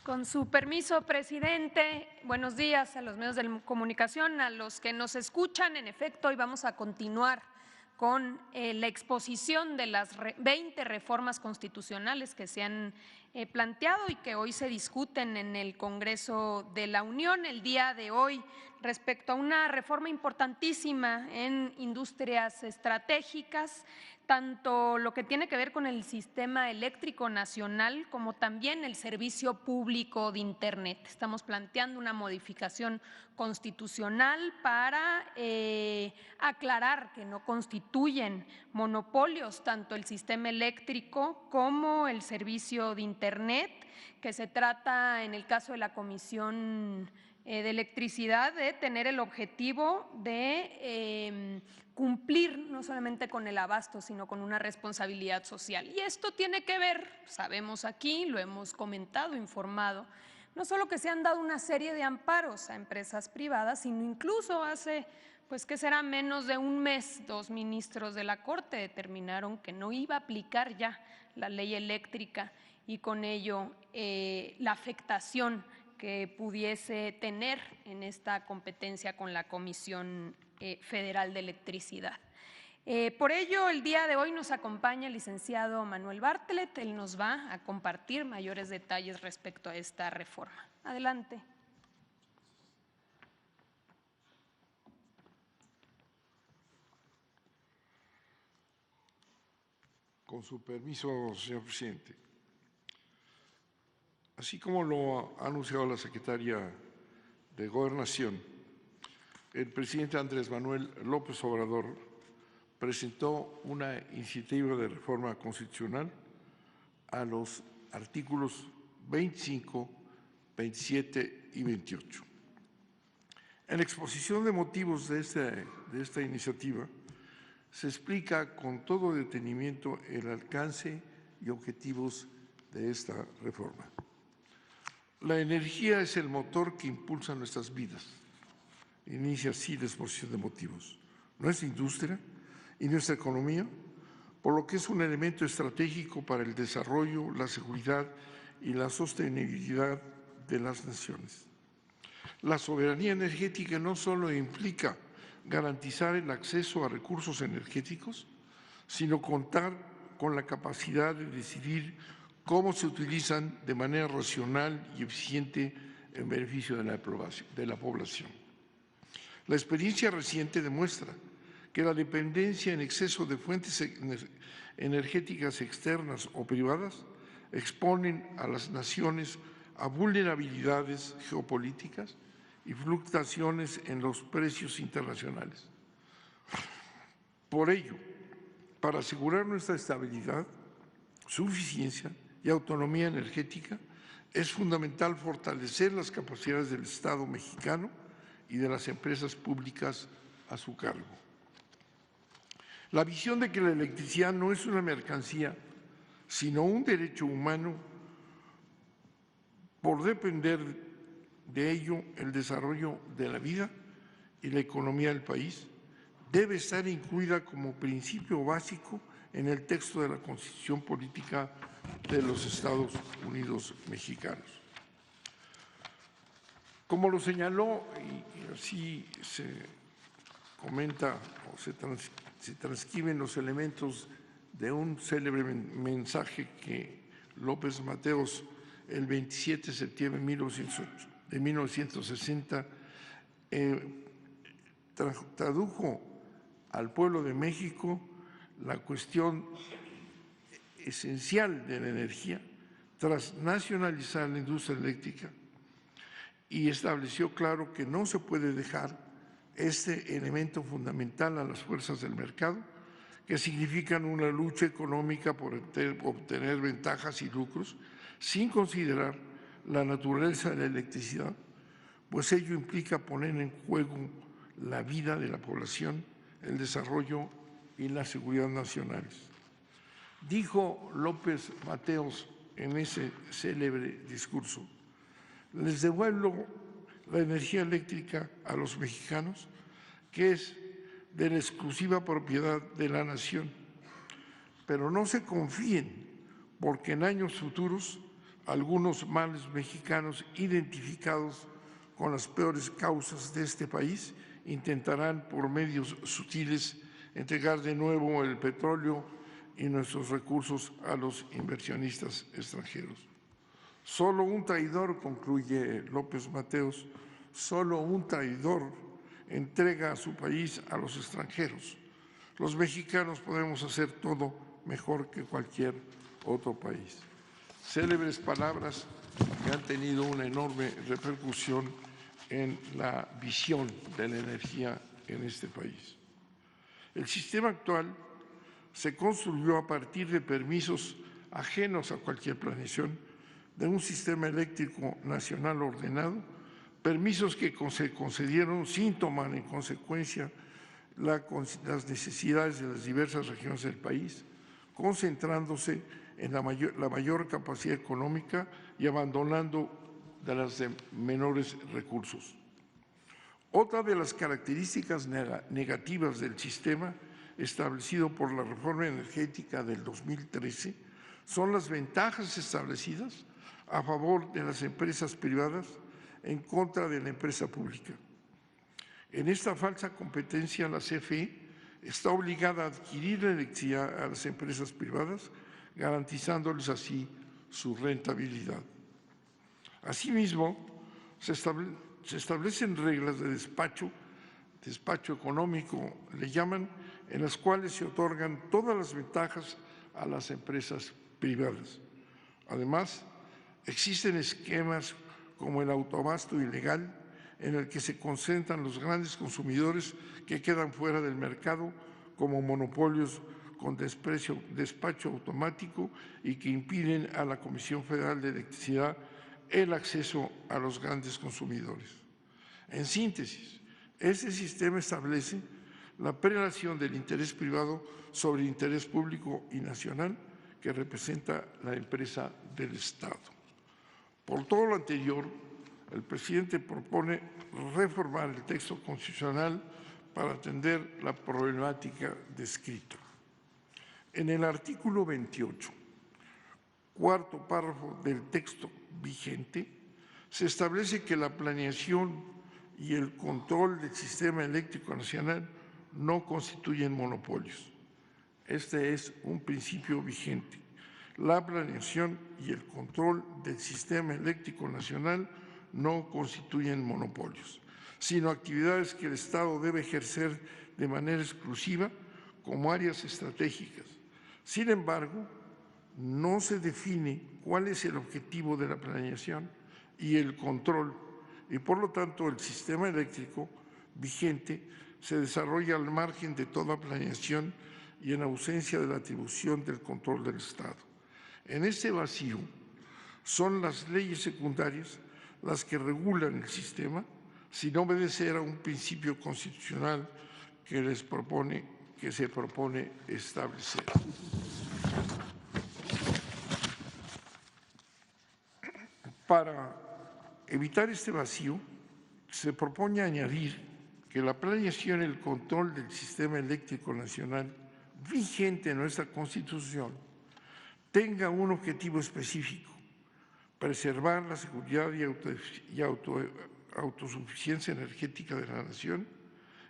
Con su permiso, presidente, buenos días a los medios de comunicación, a los que nos escuchan. En efecto, hoy vamos a continuar con la exposición de las 20 reformas constitucionales que se han planteado y que hoy se discuten en el Congreso de la Unión. El día de hoy, respecto a una reforma importantísima en industrias estratégicas, tanto lo que tiene que ver con el sistema eléctrico nacional como también el servicio público de Internet. Estamos planteando una modificación constitucional para aclarar que no constituyen monopolios tanto el sistema eléctrico como el servicio de Internet, que se trata, en el caso de la Comisión de Electricidad, de tener el objetivo de cumplir no solamente con el abasto, sino con una responsabilidad social. Y esto tiene que ver, sabemos aquí, lo hemos comentado, informado, no solo que se han dado una serie de amparos a empresas privadas, sino incluso hace, pues que será menos de un mes, 2 ministros de la Corte determinaron que no iba a aplicar ya la ley eléctrica y con ello la afectación que pudiese tener en esta competencia con la Comisión Federal de Electricidad. Por ello, el día de hoy nos acompaña el licenciado Manuel Bartlett. Él nos va a compartir mayores detalles respecto a esta reforma. Adelante. Con su permiso, señor presidente. Así como lo ha anunciado la secretaria de Gobernación, el presidente Andrés Manuel López Obrador presentó una iniciativa de reforma constitucional a los artículos 25, 27 y 28. En la exposición de motivos de esta iniciativa se explica con todo detenimiento el alcance y objetivos de esta reforma. La energía es el motor que impulsa nuestras vidas. Inicia así la exposición de motivos. Nuestra industria y nuestra economía, por lo que es un elemento estratégico para el desarrollo, la seguridad y la sostenibilidad de las naciones. La soberanía energética no solo implica garantizar el acceso a recursos energéticos, sino contar con la capacidad de decidir cómo se utilizan de manera racional y eficiente en beneficio de la población. La experiencia reciente demuestra que la dependencia en exceso de fuentes energéticas externas o privadas exponen a las naciones a vulnerabilidades geopolíticas y fluctuaciones en los precios internacionales. Por ello, para asegurar nuestra estabilidad, suficiencia y autonomía energética, es fundamental fortalecer las capacidades del Estado mexicano y de las empresas públicas a su cargo. La visión de que la electricidad no es una mercancía, sino un derecho humano, por depender de ello el desarrollo de la vida y la economía del país, debe estar incluida como principio básico en el texto de la Constitución Política de los Estados Unidos Mexicanos. Como lo señaló, y así se comenta o se transcriben los elementos de un célebre mensaje que López Mateos el 27 de septiembre de 1960 tradujo al pueblo de México la cuestión esencial de la energía tras nacionalizar la industria eléctrica y estableció claro que no se puede dejar este elemento fundamental a las fuerzas del mercado, que significan una lucha económica por obtener ventajas y lucros, sin considerar la naturaleza de la electricidad, pues ello implica poner en juego la vida de la población, el desarrollo y la seguridad nacionales. Dijo López Mateos en ese célebre discurso: les devuelvo la energía eléctrica a los mexicanos, que es de la exclusiva propiedad de la nación, pero no se confíen, porque en años futuros algunos males mexicanos identificados con las peores causas de este país intentarán por medios sutiles entregar de nuevo el petróleo y nuestros recursos a los inversionistas extranjeros. Solo un traidor, concluye López Mateos, solo un traidor entrega a su país a los extranjeros. Los mexicanos podemos hacer todo mejor que cualquier otro país. Célebres palabras que han tenido una enorme repercusión en la visión de la energía en este país. El sistema actual se construyó a partir de permisos ajenos a cualquier planeación de un sistema eléctrico nacional ordenado, permisos que se concedieron sin tomar en consecuencia las necesidades de las diversas regiones del país, concentrándose en la mayor capacidad económica y abandonando de las de menores recursos. Otra de las características negativas del sistema establecido por la reforma energética del 2013 son las ventajas establecidas a favor de las empresas privadas en contra de la empresa pública. En esta falsa competencia, la CFE está obligada a adquirir la electricidad a las empresas privadas, garantizándoles así su rentabilidad. Asimismo, se establecen reglas de despacho económico, le llaman, en las cuales se otorgan todas las ventajas a las empresas privadas. Además, existen esquemas como el autoabasto ilegal, en el que se concentran los grandes consumidores que quedan fuera del mercado como monopolios con despacho automático y que impiden a la Comisión Federal de Electricidad el acceso a los grandes consumidores. En síntesis, este sistema establece la prelación del interés privado sobre el interés público y nacional que representa la empresa del Estado. Por todo lo anterior, el presidente propone reformar el texto constitucional para atender la problemática descrita. En el artículo 28, cuarto párrafo del texto vigente, se establece que la planeación y el control del sistema eléctrico nacional no constituyen monopolios. Este es un principio vigente. La planeación y el control del sistema eléctrico nacional no constituyen monopolios, sino actividades que el Estado debe ejercer de manera exclusiva como áreas estratégicas. Sin embargo, no se define cuál es el objetivo de la planeación y el control, y por lo tanto el sistema eléctrico vigente se desarrolla al margen de toda planeación y en ausencia de la atribución del control del Estado. En este vacío son las leyes secundarias las que regulan el sistema sin obedecer a un principio constitucional que se propone establecer. Para evitar este vacío, se propone añadir que la planeación y el control del sistema eléctrico nacional vigente en nuestra Constitución tenga un objetivo específico: preservar la seguridad y autosuficiencia energética de la nación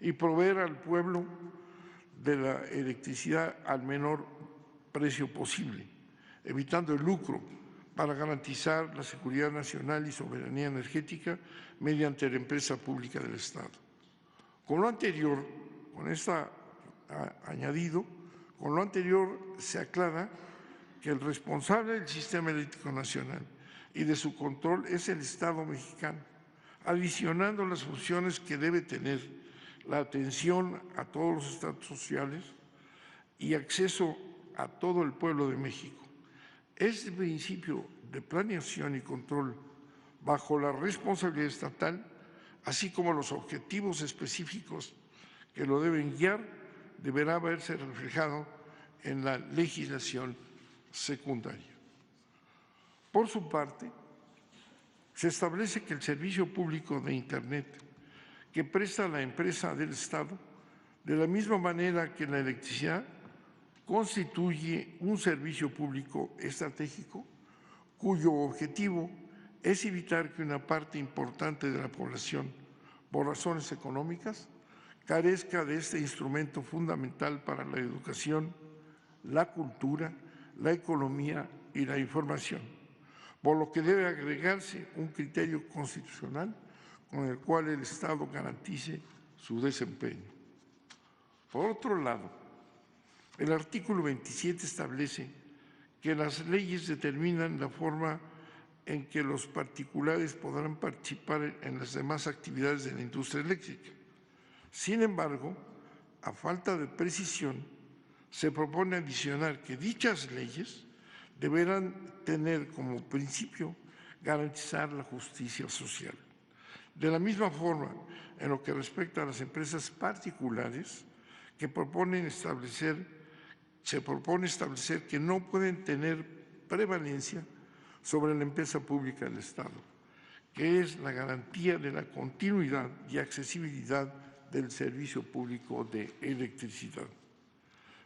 y proveer al pueblo de la electricidad al menor precio posible, evitando el lucro, para garantizar la seguridad nacional y soberanía energética mediante la empresa pública del Estado. Con lo anterior, con lo anterior se aclara que el responsable del sistema eléctrico nacional y de su control es el Estado mexicano, adicionando las funciones que debe tener la atención a todos los estratos sociales y acceso a todo el pueblo de México. Este principio de planeación y control bajo la responsabilidad estatal, así como los objetivos específicos que lo deben guiar, deberá verse reflejado en la legislación secundaria. Por su parte, se establece que el servicio público de Internet que presta la empresa del Estado, de la misma manera que la electricidad, constituye un servicio público estratégico cuyo objetivo es evitar que una parte importante de la población, por razones económicas, carezca de este instrumento fundamental para la educación, la cultura, la economía y la información, por lo que debe agregarse un criterio constitucional con el cual el Estado garantice su desempeño. Por otro lado, el artículo 27 establece que las leyes determinan la forma en que los particulares podrán participar en las demás actividades de la industria eléctrica. Sin embargo, a falta de precisión, se propone adicionar que dichas leyes deberán tener como principio garantizar la justicia social. De la misma forma, en lo que respecta a las empresas particulares que se propone establecer que no pueden tener prevalencia sobre la empresa pública del Estado, que es la garantía de la continuidad y accesibilidad del servicio público de electricidad.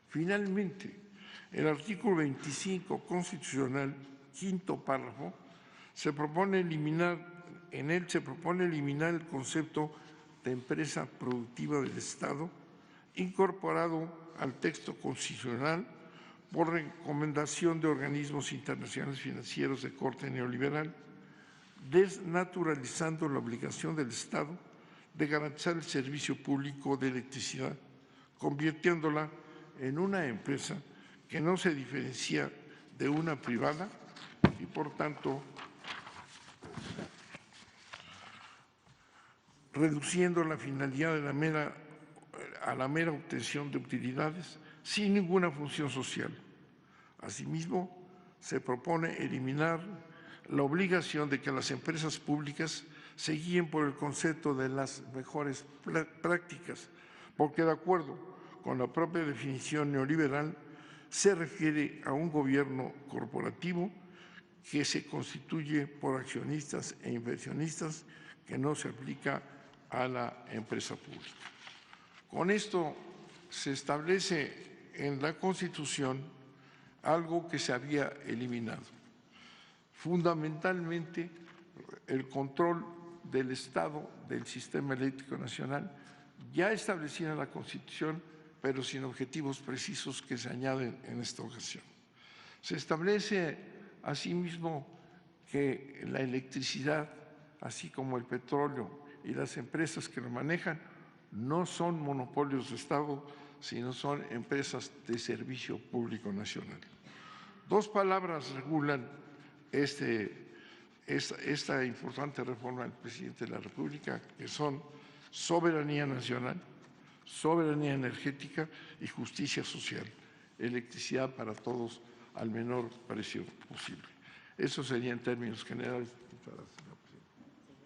Finalmente, el artículo 25 constitucional, quinto párrafo, se propone eliminar el concepto de empresa productiva del Estado, incorporado al texto constitucional por recomendación de organismos internacionales financieros de corte neoliberal, desnaturalizando la obligación del Estado de garantizar el servicio público de electricidad, convirtiéndola en una empresa que no se diferencia de una privada y, por tanto, reduciendo la finalidad a la mera obtención de utilidades sin ninguna función social. Asimismo, se propone eliminar la obligación de que las empresas públicas se guíen por el concepto de las mejores prácticas, porque de acuerdo con la propia definición neoliberal, se refiere a un gobierno corporativo que se constituye por accionistas e inversionistas, que no se aplica a la empresa pública. Con esto se establece en la Constitución algo que se había eliminado, fundamentalmente el control del Estado del sistema eléctrico nacional, ya establecido en la Constitución, pero sin objetivos precisos que se añaden en esta ocasión. Se establece asimismo que la electricidad, así como el petróleo y las empresas que lo manejan, no son monopolios de Estado, sino son empresas de servicio público nacional. Dos palabras regulan esta importante reforma del presidente de la República, que son soberanía nacional, soberanía energética y justicia social, electricidad para todos al menor precio posible. Eso sería en términos generales. Muchas gracias.